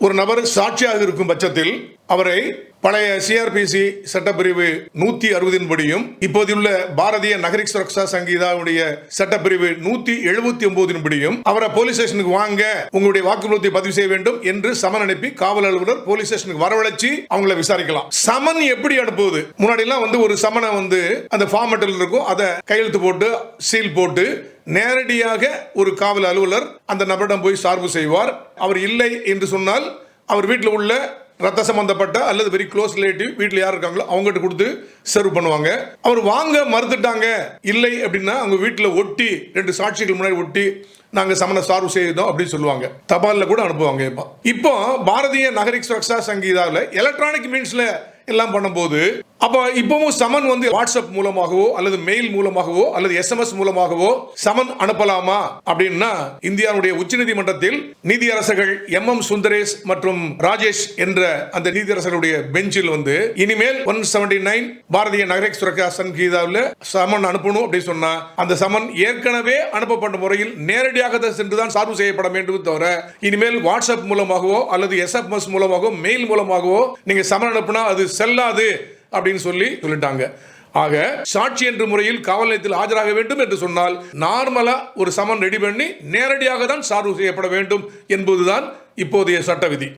ஒரு நபர் சாட்சியாக இருக்கும் பட்சத்தில் அவரை பழைய சிஆர்பிசி சட்டப்பிரிவு 160 படியும் இப்போதுள்ள பாரதிய நகரிக் சுரக்ஷா சங்கீதாவுடைய சட்டப்பிரிவு 179 படியும் அவரை போலீஸ் ஸ்டேஷனுக்கு வாங்க, உங்களுடைய வாக்குமூலத்தை பதிவு செய்ய வேண்டும் என்று சமன் அனுப்பி காவல் அலுவலர் போலீஸ் ஸ்டேஷனுக்கு வரவழைச்சு அவங்கள விசாரிக்கலாம். சமன் எப்படி அனுப்புவது? முன்னாடி எல்லாம் ஒரு சமனை அந்த ஃபார்மேட்டில் இருக்கும், அதை கையெழுத்து போட்டு சீல் போட்டு நேரடியாக ஒரு காவல் அலுவலர் அந்த நபரிடம் போய் சார்பு செய்வார். அவர் இல்லை என்று சொன்னால் அவர் வீட்டில் உள்ள ரத்த சம்பந்தப்பட்ட அல்லது வெரி க்ளோஸ் ரிலேட்டிவ் வீட்டில் யார் இருக்காங்களோ அவங்ககிட்ட கொடுத்து சர்வ் பண்ணுவாங்க. அவர் வாங்க மறுத்துட்டாங்க, இல்லை அப்படின்னா அவங்க வீட்டில் ஒட்டி 2 சாட்சிகள் முன்னாடி ஒட்டி நாங்கள் சமன சார்பு செய்தோம் அப்படின்னு சொல்லுவாங்க. தபாலில் கூட அனுப்புவாங்க. இப்போ பாரதிய நகரிக் சுரக்ஷா சங்கீதாவில் எலக்ட்ரானிக் மீன்ஸ்ல எல்லாம் பண்ணும்போது அப்ப இப்பவும் சமன் வாட்ஸ்அப் மூலமாகவோ அல்லது மெயில் மூலமாகவோ அல்லது SMS மூலமாகவோ சமன் அனுப்பலாமா அப்படின்னா இந்தியாவுடைய உச்சநீதிமன்றத்தில் நீதியரசர்கள் MM சுந்தரேஷ் மற்றும் ராஜேஷ் என்ற அந்த நீதியரசர்களுடைய பெஞ்சில் இனிமேல் 179 பாரதிய நகரிக் சுரக்ஷா சங்கீதாவில் சமன் அனுப்பணும் அப்படின்னு சொன்னா அந்த சமன் ஏற்கனவே அனுப்பப்பட்ட முறையில் நேரடியாக சென்றுதான் சார்பு செய்யப்பட வேண்டும் தவிர இனிமேல் வாட்ஸ்அப் மூலமாகவோ அல்லது SMS மூலமாகவோ மெயில் மூலமாகவோ நீங்க சமன் அனுப்புனா அது செல்லாது அப்படின்னு சொல்லிட்டாங்க. ஆக சாட்சி என்ற முறையில் காவல் நிலையத்தில் ஆஜராக வேண்டும் என்று சொன்னால் நார்மலா ஒரு சமன் ரெடி பண்ணி நேரடியாக தான் சார்பு செய்யப்பட வேண்டும் என்பதுதான் இப்போதைய சட்ட விதி.